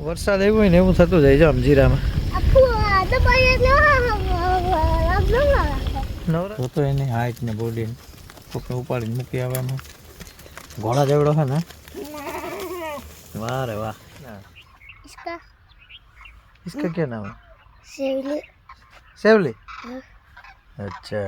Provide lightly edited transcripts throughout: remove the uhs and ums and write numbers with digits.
વરસાદ આવ્યો હોય ને એવું થતું જાય છે આમ જીરામાં. નવરા તો એની હાઈટ ને બોડી કોકને ઉપાડીને મૂકી આવવાનું. ઘોડા જેવડો છે ને. વાહ રે વાહ. इसका क्या नाम है? सेवली. सेवली? अच्छा.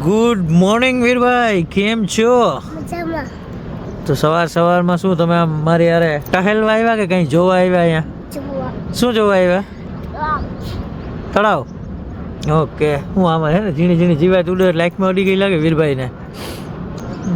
ગુડ મોર્નિંગ વીરભાઈ, કેમ છો? મજામાં. તો સવારમાં શું તમે આમ મારી યારે ટહેલવા આવ્યા કે કઈ જોવા આવ્યા અહીંયા? શું જોવા આવ્યા? તળાવ. ઓકે. હું આમાં હે ને ઝીણી ઝીણી જીવાત ઉડે લાઈફમાં ઉડી ગઈ લાગે વીરભાઈને.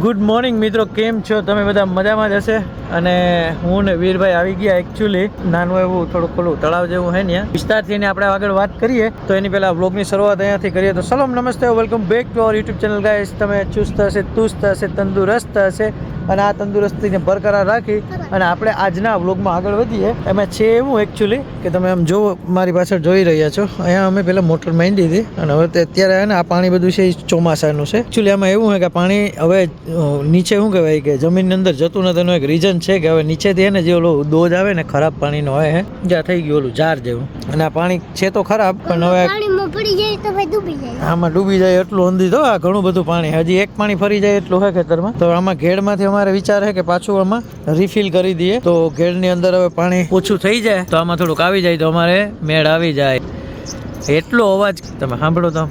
ગુડ મોર્નિંગ મિત્રો, કેમ છો તમે? બધા મજામાં જ હશે. અને હું ને વીરભાઈ આવી ગયા એકચ્યુઅલી નાનું એવું થોડુંક પેલું તળાવ જેવું છે ને વિસ્તારથી એને આપણે આગળ વાત કરીએ તો એની પહેલાં વ્લોગની શરૂઆત અહીંયાથી કરીએ. તો સલામ નમસ્તે, welcome back to our YouTube channel guys. તમે ચુસ્ત હશે, તુસ્ત હશે, તંદુરસ્ત હશે અને આ તંદુરસ્તીને બરકરાર રાખી અને આપણે આજના વ્લોગમાં આગળ વધીએ. એમાં છે એવું એકચ્યુઅલી કે તમે આમ જો મારી પાછળ જોઈ રહ્યા છો, અહીંયા અમે પહેલાં મોટર માંડી હતી અને હવે અત્યારે ને આ પાણી બધું છે એ ચોમાસાનું છે. એકચ્યુઅલી આમાં એવું છે કે પાણી હવે નીચે શું કહેવાય કે જમીનની અંદર જતું નથી. એનું એક રીઝન છે કે હવે નીચેથી હે ને જે ઓલું દોજ આવે ને ખરાબ પાણીનો હોય હે જ્યાં થઈ ગયું ઓલું ઝાર જેવું, અને આ પાણી છે તો ખરાબ પણ હવે આમાં ડૂબી જાય એટલું અંધી તો આ ઘણું બધું પાણી હજી એક પાણી ફરી જાય એટલું હે ખેતરમાં. તો આમાં ઘેડમાંથી અમારે વિચાર છે કે પાછું આમાં રિફિલ કરી દઈએ તો ઘેડની અંદર હવે પાણી ઓછું થઈ જાય તો આમાં થોડુંક આવી જાય તો અમારે મેળ આવી જાય. એટલો અવાજ તમે સાંભળો તો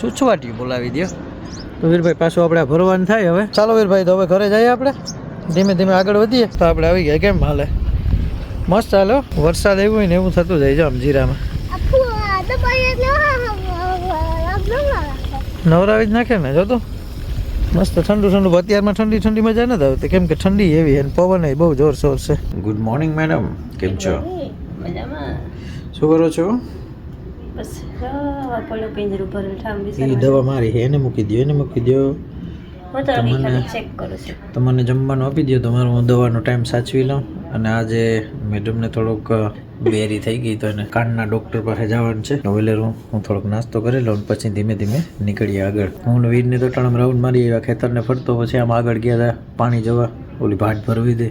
છૂછવાટી બોલાવી દો. તો વીરભાઈ પાછું આપણે ભરવાનું થાય હવે. ચાલો વીરભાઈ, તો હવે ઘરે જઈએ આપણે, ધીમે ધીમે આગળ વધીએ. તો આપણે આવી ગયા. કેમ હાલે? મસ્ત હાલો. વરસાદ આવ્યો હોય ને એવું થતું જાય છે આમ જીરામાં. નવરાવી જ નાખે ને જો તો મસ્ત ઠંડુ ઠંડુ. અત્યારમાં ઠંડી ઠંડી મજા નથી આવતી કેમ કે ઠંડી એવી અને પવન બહુ જોરશોર છે. ગુડ મોર્નિંગ મેડમ, કેમ છો? શું કરો છો? દવા મારી છે એને મૂકી દો, એને મૂકી દો. તમને જમવાનું આપી દો તમારું, હું દવાનો ટાઈમ સાચવી લઉં. અને આજે મેડમને થોડુંક બેરી થઈ ગઈ તો એને કાનના ડૉક્ટર પાસે જવાનું છે. વેલેરું હું થોડોક નાસ્તો કરી લઉં પછી ધીમે ધીમે નીકળીએ આગળ. હું વીરને તો ટાણમ રાઉન્ડ મારી આવ્યા ખેતરને ફરતો, પછી આમ આગળ ગયા હતા પાણી જવા, ઓલી ભાટ ભરવી દે,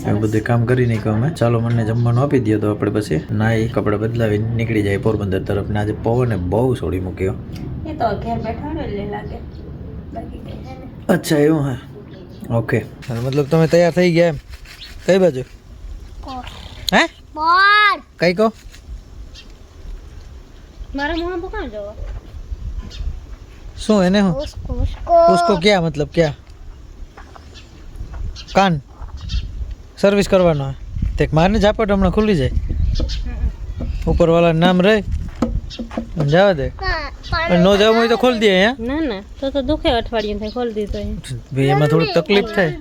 એવું બધું કામ કરી નહીં અમે. ચાલો મને જમવાનું આપી દો તો આપણે પછી નાઈ કપડાં બદલાવી નીકળી જાય પોરબંદર તરફ. ને આજે પવને બહુ છોડી મૂક્યો. અચ્છા એવું હે? ઓકે. મતલબ તમે તૈયાર થઈ ગયા એમ? કઈ બાજુ? હે કઈ કહો? મારા મોં પકડ જો. શું એને હું उसको क्या मतलब क्या? કાન સર્વિસ કરવાનો હે? તે મારને ઝાપટ હમણાં ખુલી જાય. ઉપરવાળા નામ રહે જવા દે. નો જવું હોય તો ખોલી દે. ના ના તો દુખે અઠવાડિયું થાય ખોલી દીધો. એમાં થોડીક તકલીફ થાય.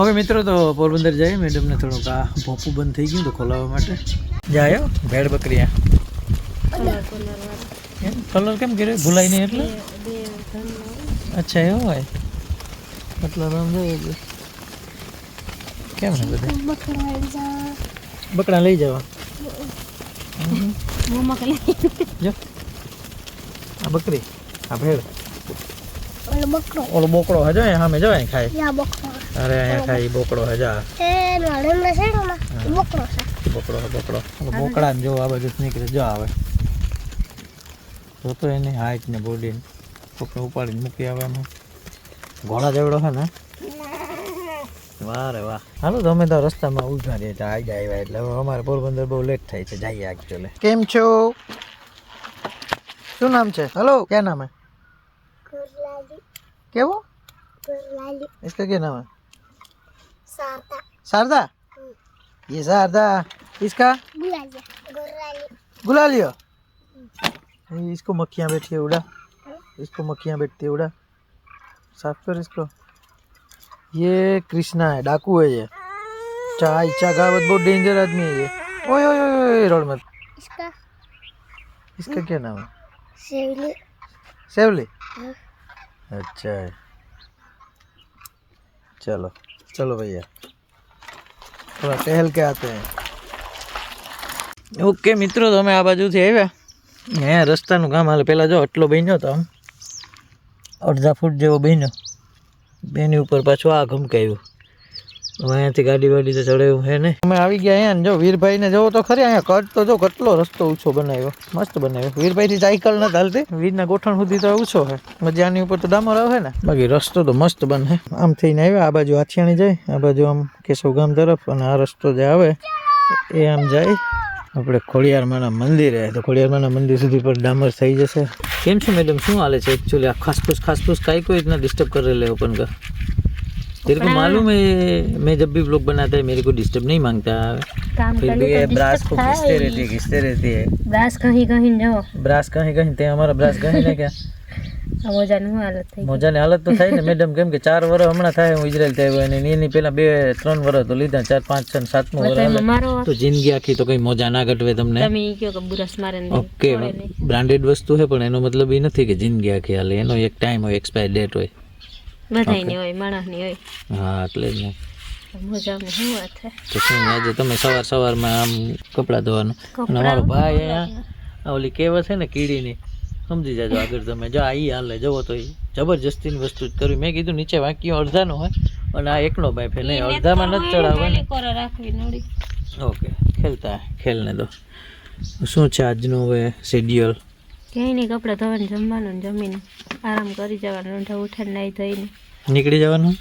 ઓકે મિત્રો, તો પોરબંદર જાય. મેડમને થોડુંક આ ભોપું બંધ થઈ ગયું તો ખોલાવવા માટે જાય. ભેડ બકરી કલર કેમ કર્યો? ભૂલાય નહીં એટલે? અચ્છા એવું હોય મતલબ આમ જોઈએ કેમ છે બધે બકરા લઈ જવા. જો આ બકરી, આ ભેડ, ઓલો બોકડો હે જો સામે જો અહીં ખાય. અરે અહીંયા ખાય બોકડો હે જા. બોકડો બોકડા ને જો આ બધું નીકળે જો આવે તો એની હાઈટ ને બોડી કોકને ઉપાડીને મૂકી આવે એમાં. ઘોડા જેવડો છે ને. વાહ રે વાહ. હાલો તો અમે તો રસ્તામાં ઉભા રહીએ તો આવી આવ્યા એટલે હવે અમારે પોરબંદર બહુ લેટ થાય છે. જઈએ એકચ્યુઅલી. કેમ છો? શું નામ છે? હેલો, क्या नाम है? क्या वो? इसका क्या नाम है? शारदा. शारदा? ये शारदा. इसका? गुलालियो. इसको मक्खियाँ बैठी है उड़ा, इसको मक्खियाँ बैठती है उड़ा, साफ कर इसको। ये कृष्णा है, डाकू है ये। चा गावत बहुत डेंजर आदमी है ये। ओए ओए ओए रोड मत। इसका क्या नाम है? सेवली। सेवली? अच्छा है। चलो चलो भैया थोड़ा टहल के आते हैं। ओके मित्रों, तो અમે આ બાજુથી આવ્યા અહીંયા રસ્તાનું કામ હાલે। પહેલાં જો આટલો બન્યો તો આમ અડધા ફૂટ જેવો બન્યો, બેની ઉપર પાછું આ ઘમકાયું। હવે અહીંયાથી ગાડી વાડી તો ચડાવ્યું છે નહીં। અમે આવી ગયા અહીંયા ને જો વીરભાઈને જવો તો ખરી, અહીંયા કટ તો જો કેટલો રસ્તો ઊંચો બનાવ્યો, મસ્ત બનાવ્યો। વીરભાઈથી સાયકલ નથી હાલતી, વીરના ગોઠણ સુધી તો ઊંચો છે, મજા આની ઉપર તો ડામર આવે ને, બાકી રસ્તો તો મસ્ત બને। આમ થઈને આવ્યા, આ બાજુ આથિયાણી જાય, આ બાજુ આમ કેશવ ગામ તરફ, અને આ રસ્તો જે આવે એ આમ જાય આપણે ખોડિયારમાંના મંદિરે। તો ખોડિયારમાંના મંદિર સુધી પર ડામર થઈ જશે। કેમ છો मैडम, શું હાલે છે? एक्चुअली આ खास काई को इतना डिस्टर्ब कर रहे हो अपन का? तेरे को मालूम है मैं जब भी व्लॉग बनाता है मेरे को डिस्टर्ब नहीं मांगता, फिर भी ये ब्रास को खींचते रहती है। ब्रास कहीं कहीं जाओ, ब्रास कहीं कहीं ते हमारा ब्रास कहीं नहीं क्या? મોજાની હાલત થઈ, મોજાની હાલત તો થાય ને મેડમ, કેમ કે 4 વર્ષ હમણાં થાય હું ઇઝરાયલ થી આવ્યો, અને એની પહેલા 2-3 વર્ષ તો લીધા, 4 5 6 7મું વર્ષ તો જિંદગી આખી તો કઈ મોજા ના ગટવે તમને। તમે કયો કે બુરસ મારે નહીં, ઓકે બ્રાન્ડેડ વસ્તુ છે પણ એનો મતલબ એ નથી કે જિંદગી આખી હાલે, એનો એક ટાઈમ હોય, એક્સપાયર ડેટ હોય, બધાયની હોય, માણસની હોય। હા એટલે જ ને। મોજામાં શું વાત છે? તો શું આજે તમે સવારમાં આમ કપડાં ધોવાનું, અને અમારો ભાઈ અહીંયા ઓલી કહેવત છે ને કીડીની, સમજી જાજો આગળ તમે। જો આ ઈ હાલે જવો તો એ જબરજસ્તીની વસ્તુ જ કરવી। મેં કીધું નીચે વાંકીઓ અડધાનો હોય અને આ એકનો બાઈફ है, નહીં અડધામાં નથી ચડાવવાની। ઓકે ખેલતા ખેલને દો। શું છે આજનું હવે શેડ્યુલ? કંઈ નહીં, કપડાં ધોવાનું, જમવાનું, જમીને આરામ કરી જવાનું, ઉઠાને નાહી ધોઈને નીકળી જવાનું।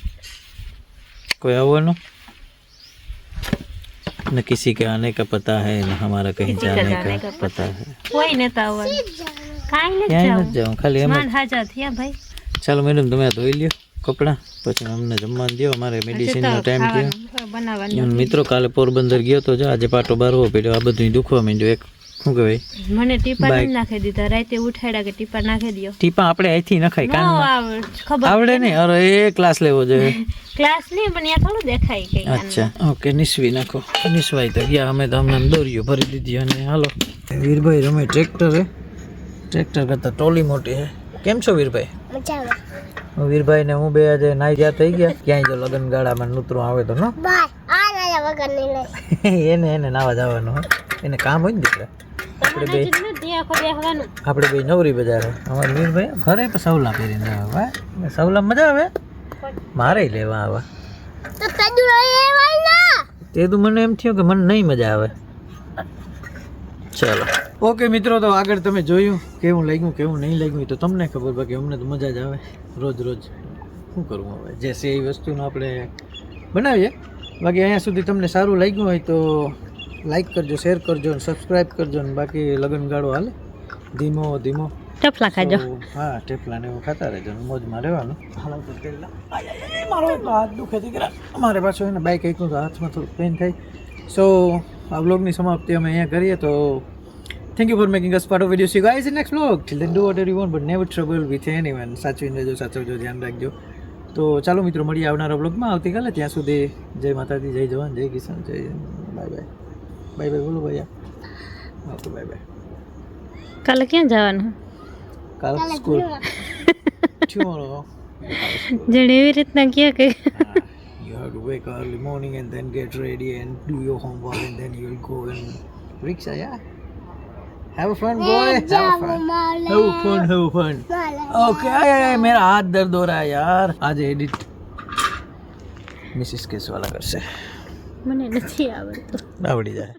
કોઈ આવવાનું न किसी के आने का पता है न हमारा कहीं जाने का पता है। कोई नेता हुआ काई न जाऊं खाली हम मान हाजा थिया भाई। चलो मैडम તમે ધોઈ લ્યો કપડા, પછી અમને જમવાનું દો, અમારે મેડિસિન નો ટાઈમ થયો બનાવવાનો। મિત્રો કાલે પોરબંદર ગયો તો જો આજે પાટો બારવો પડ્યો, આ બધું દુખવા માંડ્યો। એક શું કહેવાય, મને ટીપા ન નાખી દીધા, રાતે ઉઠાડ્યા કે ટીપા નાખી દયો। ટીપા આપણે અહીંથી નખાય કાન ખબર આવડે નહીં? અરે એ ક્લાસ લેવો જોઈએ। ક્લાસ નહીં પણ યા થોડું દેખાય કે। અચ્છા ઓકે, નિસવી નાખો। નિસવાઈ તો ગયા અમે, તો અમને દોરીઓ ભરી દીધી અને હાલો। વીરભાઈ રમે ટ્રેક્ટર હે, ટ્રેક્ટર કરતા ટોલી મોટી હે। કેમ છો વીરભાઈ? મજામાં। વીરભાઈ ને હું બે આજે નાઈ ગયા થઈ ગયા, ક્યાંય જો લગન ગાળામાં નૂતરું આવે તો ન એને નાવા જવાનું હોય, એને કામ હોય ને દીકરા। આપણે બે નવરી બજાર અમારે વીરભાઈ ઘરે પણ સવલા પહેરીને આવે, સવલા મજા આવે, મારે લેવા આવા। તે તો મને એમ થયું કે મને નહીં મજા આવે। ચાલો ઓકે મિત્રો, તો આગળ તમે જોયું કેવું લાગ્યું કેવું નહીં લાગ્યું તો તમને ખબર, બાકી અમને તો મજા જ આવે રોજ રોજ। શું કરવું હવે, જે છે એ વસ્તુનો આપણે બનાવીએ। બાકી અહીંયા સુધી તમને સારું લાગ્યું હોય તો લાઈક કરજો, શેર કરજો અને સબસ્ક્રાઈબ કરજો, ને બાકી લગન ગાળો હાલે ધીમો ધીમો ટફલા ખાજો। હા ટેફલા ને એવું ખાતા રહેજો, મોજમાં રહેવાનું। હાલો તો તેલા મારો હાથ દુખે દીકરા, અમારે પાછું એને બાઈક એકનું તો હાથમાં થોડું પેન થાય। સો આ વ્લોગની સમાપ્તિ અમે અહીંયા કરીએ। તો thank you for making us part of video. C guys in next vlog, till then do what you want but never trouble with anyone. સાચવીને રહેજો, સાચવજો, ધ્યાન રાખજો। તો ચાલો મિત્રો મળીએ આવનારા વ્લોગમાં આવતીકાલે। ત્યાં સુધી જય માતાજી, જય જવાન, જય કિસાન, જય બાય બાય। બાય બાય બોલો ભૈયા। Okay bye bye. કાલે ક્યાં જવાનું? કાલ સ્કૂલ tomorrow જણે એવી રીતના ક્યાં કે you have to wake early morning and then get ready and do your homework and then you will go in rickshaw, yeah, have fun boy, have fun okay। आय मेरा हाथ दर्द हो रहा है यार, आज एडिट मिसेस केस वाला करसे, મને નથી આવડતું। આવડી જાય।